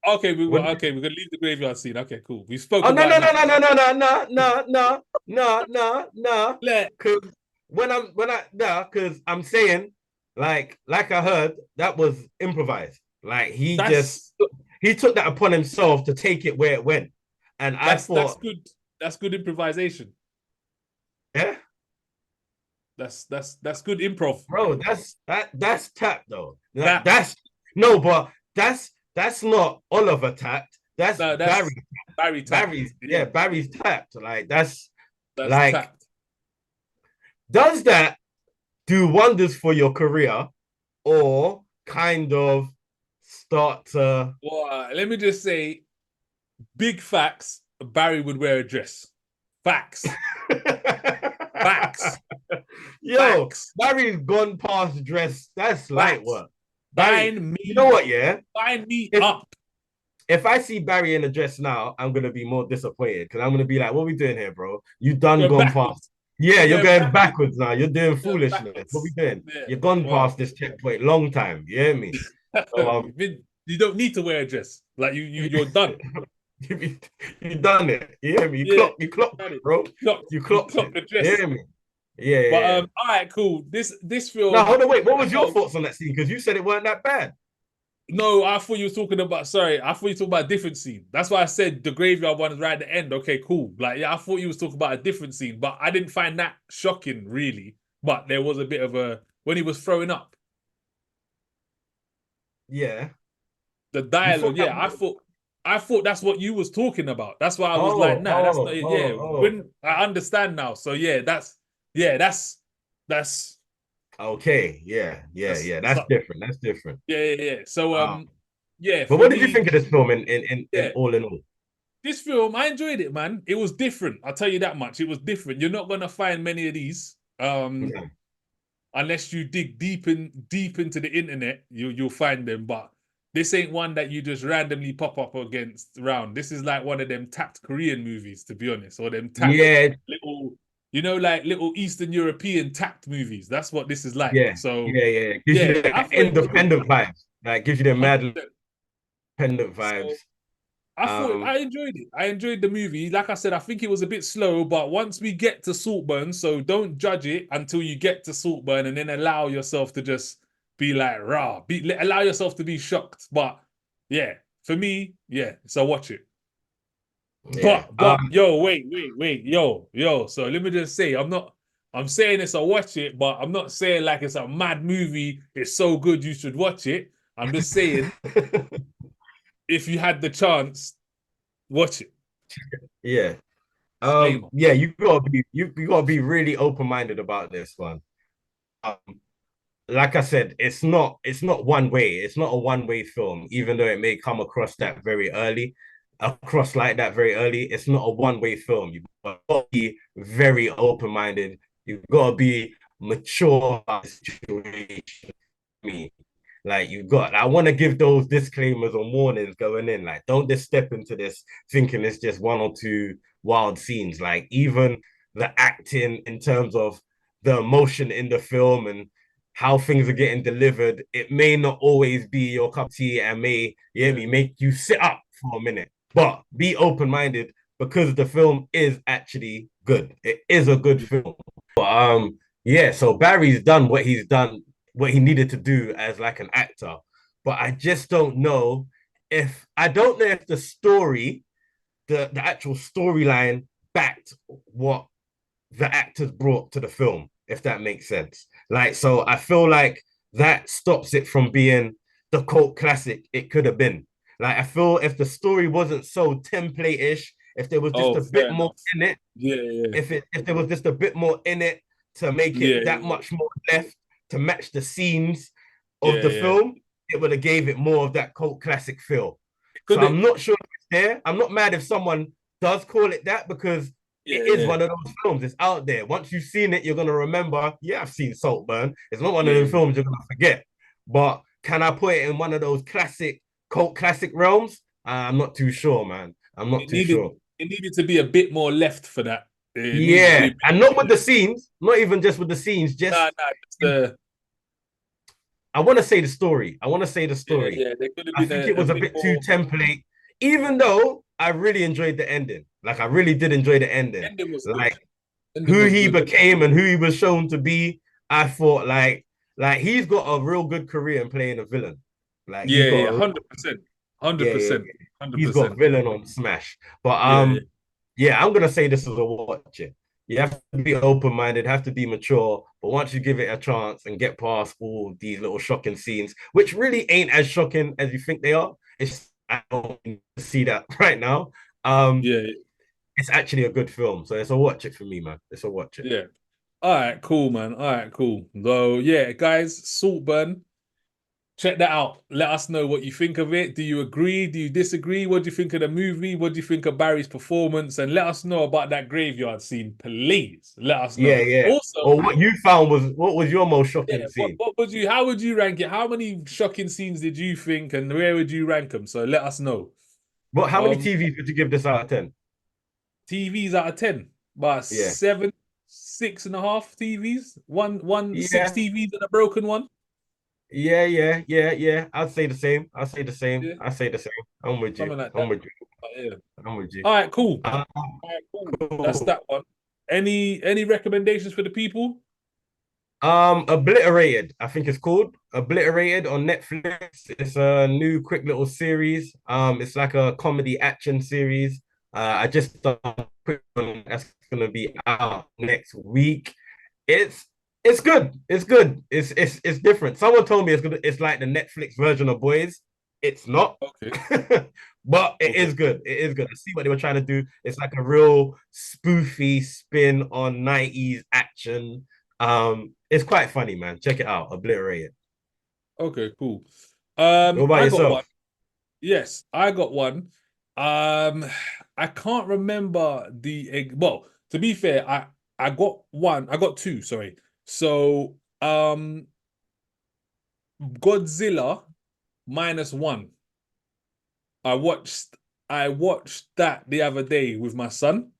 What Okay, we're gonna leave the graveyard scene. Okay, cool. We spoke Oh no about no no enough. no no no no no no no no no no. Let Cause when I no, cause I'm saying like I heard that was improvised. Like that's he took that upon himself to take it where it went. And I that's thought, good. That's good improvisation. yeah, That's good improv. bro, that's tapped though. That That's no, but that's not Oliver tapped. That's no, that's Barry. Barry tapped. Barry's Yeah, yeah, Barry's tapped. Like that's that's like tapped. does that do wonders for your career or kind of start to Well, let me just say, big facts. Barry would wear a dress. Facts. Facts. yo Facts. Barry's gone past dress. That's light Facts. work. Barry, you know what? Yeah, Sign me if up. if I see Barry in a dress now, I'm gonna be more disappointed because I'm gonna be like, "What are we doing here, bro? You done We're gone past. backwards. Yeah, We're you're going going backwards. backwards now. You're doing We're foolishness. What we backwards. doing? Yeah. You're gone Well, past this checkpoint long time. You hear me? So you don't need to wear a dress. Like you're done. you, you done it. You hear me? Yeah, You clocked done it, it. bro. You You clocked clocked it. the You dress. hear me? Yeah, yeah, But yeah. all right, cool. This Now, film. hold on, wait. What I was your felt thoughts on that scene? Because you said it weren't that bad. no, I thought you were talking about. Sorry, I thought you were talking about a different scene. That's why I said the graveyard one is right at the end. Okay, cool. Like, yeah, I thought you was talking about a different scene, but I didn't find that shocking, really. But there was a bit of a when he was throwing up Yeah. the You thought dialogue. that Yeah, was... I thought that's what you was talking about. That's why I was like, Oh, nah, that's not oh, it. Yeah, oh, oh. when I understand now. So yeah, that's Okay. Yeah, yeah, that's yeah. That's something. different. That's different. Yeah. So Uh, yeah, but for what did you me, think of this film in yeah. all in all? This film, I enjoyed it, man. It was different. I'll tell you that much. It was different. You're not gonna find many of these, Yeah. unless you dig deep into the internet. You'll find them, but this ain't one that you just randomly pop up against round. This is like one of them tapped Korean movies, to be honest, or them tapped Yeah, little, like little Eastern European tapped movies. That's what this is like. yeah, So yeah, yeah. Gives you yeah, the I thought it was good. independent vibes. Like gives you the mad 100%. independent vibes. So I thought Um, I enjoyed it. I enjoyed the movie. Like I said, I think it was a bit slow, but once we get to Saltburn, so don't judge it until you get to Saltburn, and then allow yourself to just be like rah, allow yourself to be shocked. But yeah, for me, yeah, so watch it. yeah. But yo, wait, yo. So let me just say, I'm not. I'm saying it's a watch it, but I'm not saying like it's a mad movie. It's so good you should watch it. I'm just saying if you had the chance, watch it. Yeah. Disclaimer. Yeah, you gotta be really open-minded about this one. Um, like I said, it's not one way. It's not a one-way film, even though it may come across like that very early. It's not a one-way film. You've got to be very open-minded. You've got to be mature about the situation. Me. Like I want to give those disclaimers or warnings going in. Like, don't just step into this thinking it's just one or two wild scenes. Like, even the acting in terms of the emotion in the film and how things are getting delivered, it may not always be your cup of tea and may, you hear Yeah. me, make you sit up for a minute. But be open-minded because the film is actually good. It is a good film. But yeah, so Barry's done what he needed to do as like an actor. But I don't know if the story, the actual storyline backed what the actors brought to the film, if that makes sense. Like, so I feel like that stops it from being the cult classic it could have been. Like, I feel if the story wasn't so template-ish, if there was just Oh, a bit fair more enough. in it, Yeah, yeah, if there was just a bit more in it to make yeah, it that much more left to match the scenes of yeah, the yeah. film, it would have gave it more of that cult classic feel. So Could I'm it? not sure if it's there. I'm not mad if someone does call it that because Yeah, it is yeah, one of those films. It's out there. Once you've seen it, you're gonna remember. Yeah, I've seen Saltburn. It's not one of yeah, those yeah. films you're gonna forget. But can I put it in one of those classic cult classic realms? I'm not too sure, man. I'm not It too needed sure. it needed to be a bit more left for that. It needed to be Yeah, a bit and not more with the left. scenes, not even just with the scenes, Nah, just nah, it's the I want to say the story. I want to say the yeah, story. yeah. There could have I been think it a was a bit bit too more. template, even though I really enjoyed the ending. Like I really did enjoy the ending. Ending was good. Like Ending who was he good. became and who he was shown to be. I thought like he's got a real good career in playing a villain. Like he's Yeah, got yeah, a 100%. yeah, yeah, 100%. yeah. He's got 100%. villain on Smash. But Yeah, yeah. yeah, I'm gonna say this is a watch it. You have to be open-minded, have to be mature, but once you give it a chance and get past all these little shocking scenes, which really ain't as shocking as you think they are, it's I don't see that right now. Um, Yeah, it's actually a good film, so it's a watch it for me, man. It's a watch it. yeah. All right, cool, man. All right, cool. So yeah, guys, Saltburn. Check that out. Let us know what you think of it. Do you agree? Do you disagree? What do you think of the movie? What do you think of Barry's performance? And let us know about that graveyard scene, please. Let us Yeah, know. yeah. Also, Or what was your most shocking yeah, what scene? what would you how would you rank it? How many shocking scenes did you think and where would you rank them? So let us know. What how many Um, TVs would you give this out of 10? TVs out of 10, about Yeah. seven, 6.5 TVs, one six Yeah. TVs and a broken one. Yeah. I'd say the same. I'd say the same. Yeah, I'd say the same. I'm with you. something like I'm that. with you. But yeah. I'm with you. All right, cool. Uh, All right, cool. That's cool. that one. Any recommendations for the people? Obliterated, I think it's called Obliterated on Netflix. It's a new quick little series. It's like a comedy action series. I just done a quick one that's gonna be out next week. It's it's good. It's good. It's different. Someone told me it's like the Netflix version of Boys. It's not. Okay, But it okay. is good. It is good. I see what they were trying to do. It's like a real spoofy spin on 90s action. It's quite funny, man. Check it out. Obliterated. Okay, cool. What about I got one. yourself? Yes, I got one. Um, I can't remember well, to be fair, I got one. I got two, sorry. So, Godzilla -1. I watched I watched that the other day with my son.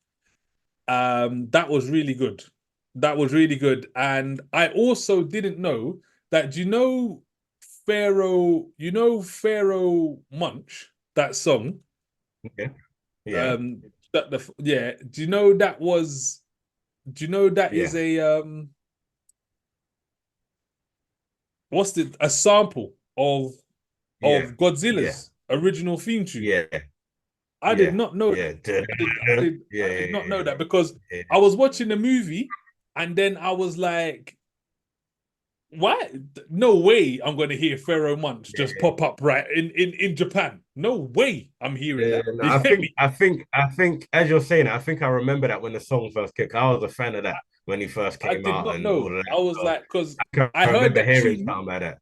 That was really good. That was really good. And I also didn't know that Pharaoh Munch, that song. Yeah. Yeah. That the yeah, do you know that is Yeah. what's the a sample Yeah. of Yeah. Godzilla's original theme tune? Yeah. I did Yeah. not know that. Yeah. I did Yeah. not know Yeah. that because Yeah. I was watching the movie And then I was like, what? No way I'm going to hear Pharaoh Monch just Yeah. pop up right in Japan. No way I'm hearing Yeah, that. no, You get me? I think, as you're saying, I think I remember that when the song first kicked. I was a fan of that when he first I came did out not and all know. of that. I was So like, because I I heard remember that hearing tune. something about that.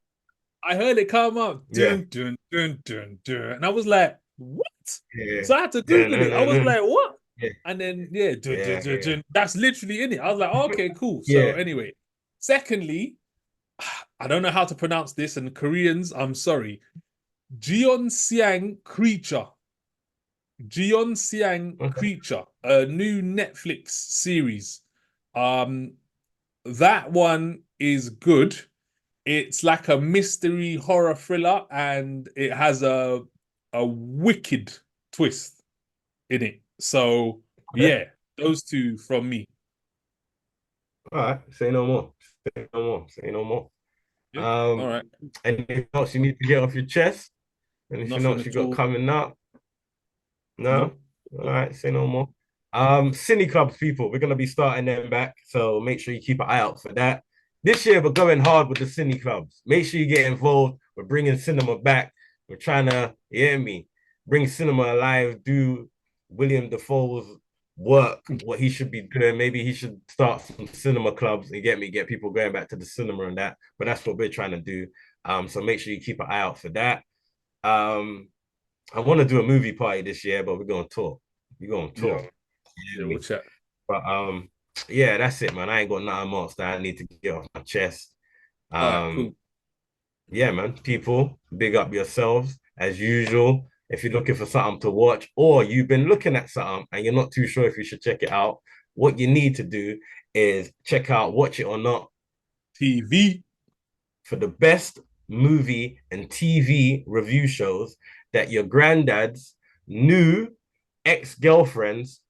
I heard it come up, Yeah, and I was like, what? yeah, So I had to dun, Google dun, it. I dun, was dun. like, what? Yeah, And then yeah, yeah, yeah. that's literally in it. I was like, okay, cool. So Yeah. anyway, secondly, I don't know how to pronounce this, and Koreans, I'm sorry. Jeon Siang Creature. Jeon Siang Okay. Creature, a new Netflix series. Um, that one is good. It's like a mystery horror thriller, and it has a wicked twist in it. So Okay. yeah, those two from me. All right. Say no more. Say no more. Say no more. Yeah. All Um, right. anything else you need to get off your chest? Anything Nothing else you at got all. coming up? No? Nope. All right, say no more. Cine Clubs people, we're gonna be starting them back, so make sure you keep an eye out for that. This year we're going hard with the Cine Clubs. Make sure you get involved. We're bringing cinema back. We're trying to, you hear me, bring cinema alive. Do William Dafoe's work, what he should be doing. Maybe he should start some cinema clubs and get people going back to the cinema and that. But that's what we're trying to do. So make sure you keep an eye out for that. Um, I want to do a movie party this year, but we're gonna talk. We're gonna Yeah. talk. Yeah. We'll chat. But yeah, that's it, man. I ain't got nothing else that I need to get off my chest. All right. Um, Cool. yeah, man. People, big up yourselves as usual. If you're looking for something to watch, or you've been looking at something and you're not too sure if you should check it out, what you need to do is check out Watch It or Not TV. for the best movie and TV review shows that your granddad's new ex-girlfriend's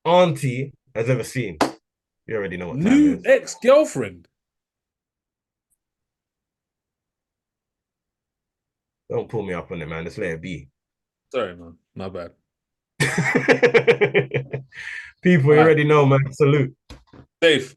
auntie has ever seen. You already know what time it New is. ex-girlfriend. Don't pull me up on it, man. Just let it be. Sorry, man. My bad. People, All you right. already know, man. Salute. Safe.